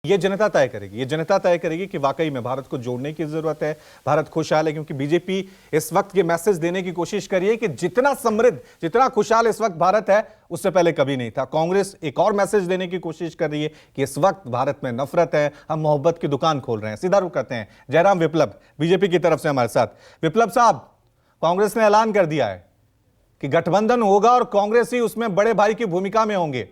ये जनता तय करेगी, ये जनता तय करेगी कि वाकई में भारत को जोड़ने की जरूरत है, भारत खुशहाल है। क्योंकि बीजेपी इस वक्त ये मैसेज देने की कोशिश कर रही है कि जितना समृद्ध, जितना खुशहाल इस वक्त भारत है, उससे पहले कभी नहीं था। कांग्रेस एक और मैसेज देने की कोशिश कर रही है कि इस वक्त भारत में नफरत है, हम मोहब्बत की दुकान खोल रहे हैं। सीधा रुख करते हैं जयराम विप्लव बीजेपी की तरफ से हमारे साथ। विप्लव साहब, कांग्रेस ने ऐलान कर दिया है कि गठबंधन होगा और कांग्रेस ही उसमें बड़े भाई की भूमिका में होंगे।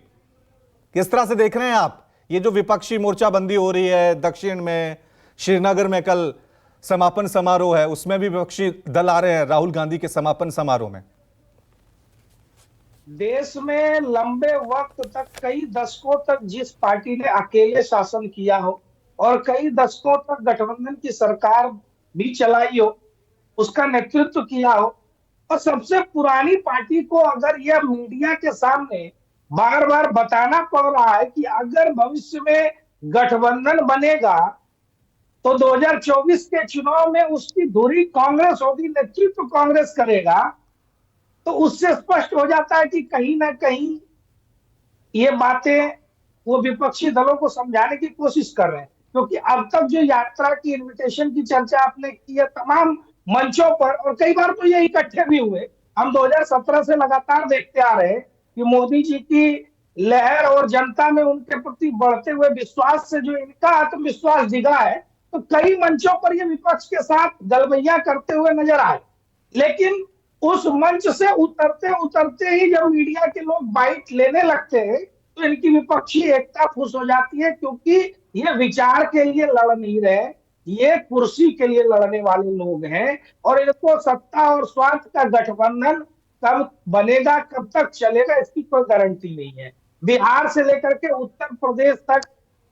किस तरह से देख रहे हैं आप ये जो विपक्षी मोर्चाबंदी हो रही है? दक्षिण में, श्रीनगर में कल समापन समारोह है, उसमें भी विपक्षी दल आ रहे हैं राहुल गांधी के समापन समारोह में। देश में लंबे वक्त तक, कई दशकों तक जिस पार्टी ने अकेले शासन किया हो और कई दशकों तक गठबंधन की सरकार भी चलाई हो, उसका नेतृत्व किया हो, और सबसे पुरानी पार्टी को अगर यह मीडिया के सामने बार बार बताना पड़ रहा है कि अगर भविष्य में गठबंधन बनेगा तो 2024 के चुनाव में उसकी धुरी कांग्रेस होगी, नेतृत्व कांग्रेस करेगा, तो उससे स्पष्ट हो जाता है कि कहीं ना कहीं ये बातें वो विपक्षी दलों को समझाने की कोशिश कर रहे हैं। क्योंकि अब तक जो यात्रा की इनविटेशन की चर्चा आपने की है तमाम मंचों पर, और कई बार तो ये इकट्ठे भी हुए, हम 2017 से लगातार देखते आ रहे हैं कि मोदी जी की लहर और जनता में उनके प्रति बढ़ते हुए विश्वास से जो इनका आत्मविश्वास दिखा है, तो कई मंचों पर ये विपक्ष के साथ गलबैया करते हुए नजर आए। लेकिन उस मंच से उतरते उतरते ही जब मीडिया के लोग बाइट लेने लगते हैं तो इनकी विपक्षी एकता फुस हो जाती है, क्योंकि ये विचार के लिए लड़ नहीं रहे, ये कुर्सी के लिए लड़ने वाले लोग हैं। और इनको सत्ता और स्वार्थ का गठबंधन कब बनेगा, कब तक चलेगा, इसकी कोई गारंटी नहीं है। बिहार से लेकर के उत्तर प्रदेश तक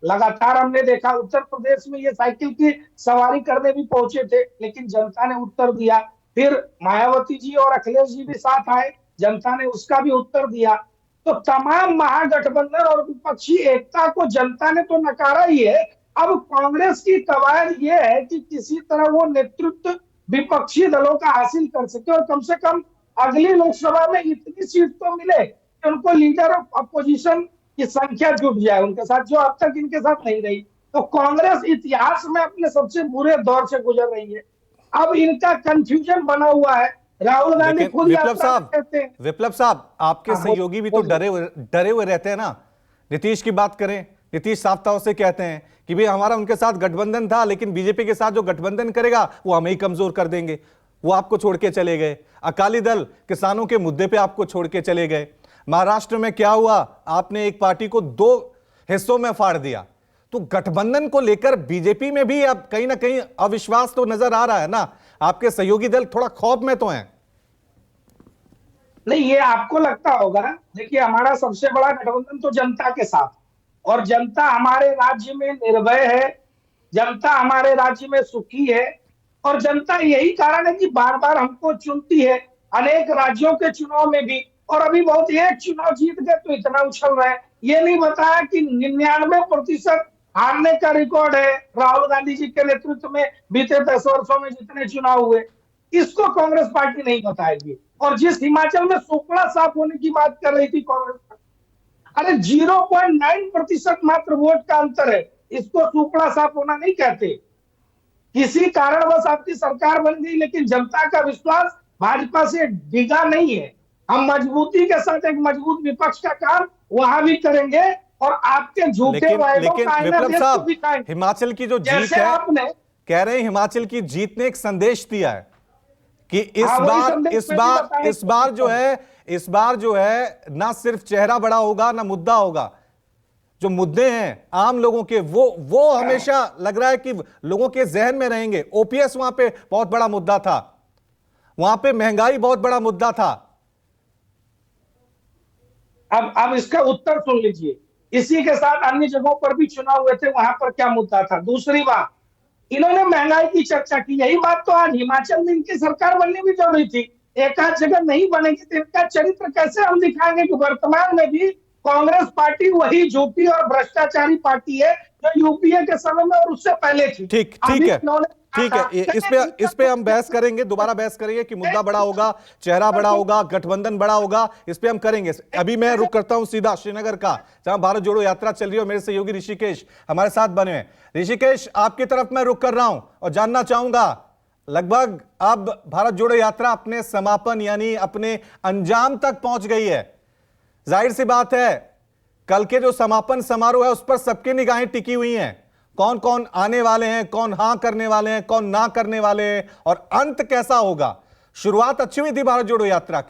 लगातार हमने देखा, उत्तर प्रदेश में ये साइकिल की सवारी करने भी पहुंचे थे, लेकिन जनता ने उत्तर दिया। फिर मायावती जी और अखिलेश जी भी साथ आए, जनता ने उसका भी उत्तर दिया। तो तमाम महागठबंधन और विपक्षी एकता को जनता ने तो नकारा ही है। अब कांग्रेस की कवायद ये है कि किसी तरह वो नेतृत्व विपक्षी दलों का हासिल कर सके और कम से कम अगली लोकसभा में इतनी सीट तो मिले कि उनको लीडर ऑफ अपोजिशन की संख्या जुट जाए उनके साथ, जो अब तक इनके साथ नहीं रही। तो कांग्रेस इतिहास में अपने सबसे बुरे दौर से गुजर रही है। अब इनका कंफ्यूजन बना हुआ है। राहुल गांधी खुद विप्लव साहब, आपके सहयोगी भी तो डरे हुए रहते हैं ना। नीतीश की बात करें, नीतीश साफ तौर से कहते हैं कि भाई हमारा उनके साथ गठबंधन था, लेकिन बीजेपी के साथ जो गठबंधन करेगा वो हमें ही कमजोर कर देंगे। वो आपको छोड़ के चले गए। अकाली दल किसानों के मुद्दे पे आपको छोड़ के चले गए। महाराष्ट्र में क्या हुआ, आपने एक पार्टी को दो हिस्सों में फाड़ दिया। तो गठबंधन को लेकर बीजेपी में भी अब कहीं ना कहीं अविश्वास तो नजर आ रहा है ना। आपके सहयोगी दल थोड़ा खौफ में तो हैं। नहीं, ये आपको लगता होगा। देखिए, हमारा सबसे बड़ा गठबंधन तो जनता के साथ, और जनता हमारे राज्य में निर्भय है, जनता हमारे राज्य में सुखी है, और जनता यही कारण है कि बार बार हमको चुनती है अनेक राज्यों के चुनाव में भी। और अभी बहुत एक चुनाव जीत गए तो इतना उछल रहे हैं, ये नहीं बताया कि 99% हारने का रिकॉर्ड है राहुल गांधी जी के नेतृत्व में बीते 10 वर्षों में जितने चुनाव हुए। इसको कांग्रेस पार्टी नहीं बताएगी। और जिस हिमाचल में सुपड़ा साफ होने की बात कर रही थी कांग्रेस, अरे 0.9% मात्र वोट का अंतर है, इसको सुपड़ा साफ होना नहीं कहते। किसी कारणवश आपकी सरकार बन गई, लेकिन जनता का विश्वास भाजपा से डिगा नहीं है। हम मजबूती के साथ एक मजबूत विपक्ष का काम वहां भी करेंगे और आपके झूठे वायदों का आईना देश को दिखाएंगे। हिमाचल की जो जीत है, आपने कह रहे हैं हिमाचल की जीत ने एक संदेश दिया है कि इस बार जो है ना सिर्फ चेहरा बड़ा होगा ना मुद्दा होगा। जो मुद्दे हैं आम लोगों के, वो हमेशा लग रहा है कि लोगों के जहन में रहेंगे। ओपीएस वहां पे बहुत बड़ा मुद्दा था, वहां पे महंगाई बहुत बड़ा मुद्दा था। अब इसका उत्तर सुन लीजिए। इसी के साथ अन्य जगहों पर भी चुनाव हुए थे, वहां पर क्या मुद्दा था। दूसरी बात, इन्होंने महंगाई की चर्चा की, यही बात तो आज हिमाचल में इनकी सरकार बननी भी जरूरी थी। एक आध जगह नहीं बनेगी तो इनका चरित्र कैसे हम दिखाएंगे कि वर्तमान में भी कांग्रेस पार्टी वही झूठी और भ्रष्टाचारी पार्टी है जो यूपीए के समय में और उससे पहले थी। ठीक है। ठीक है, इस पे हम बहस करेंगे, दोबारा बहस करेंगे कि मुद्दा बड़ा होगा, चेहरा बड़ा होगा, गठबंधन बड़ा होगा, इस पे हम करेंगे। अभी मैं रुक करता हूं सीधा श्रीनगर का, जहां भारत जोड़ो यात्रा चल रही है और मेरे सहयोगी ऋषिकेश हमारे साथ बने हैं। ऋषिकेश, आपकी तरफ मैं रुक कर रहा हूं और जानना चाहूंगा, लगभग अब भारत जोड़ो यात्रा अपने समापन यानी अपने अंजाम तक पहुंच गई है। जाहिर सी बात है, कल के जो समापन समारोह है उस पर सबकी निगाहें टिकी हुई हैं। कौन कौन आने वाले हैं, कौन हां करने वाले हैं, कौन ना करने वाले हैं, और अंत कैसा होगा। शुरुआत अच्छी हुई थी भारत जोड़ो यात्रा की।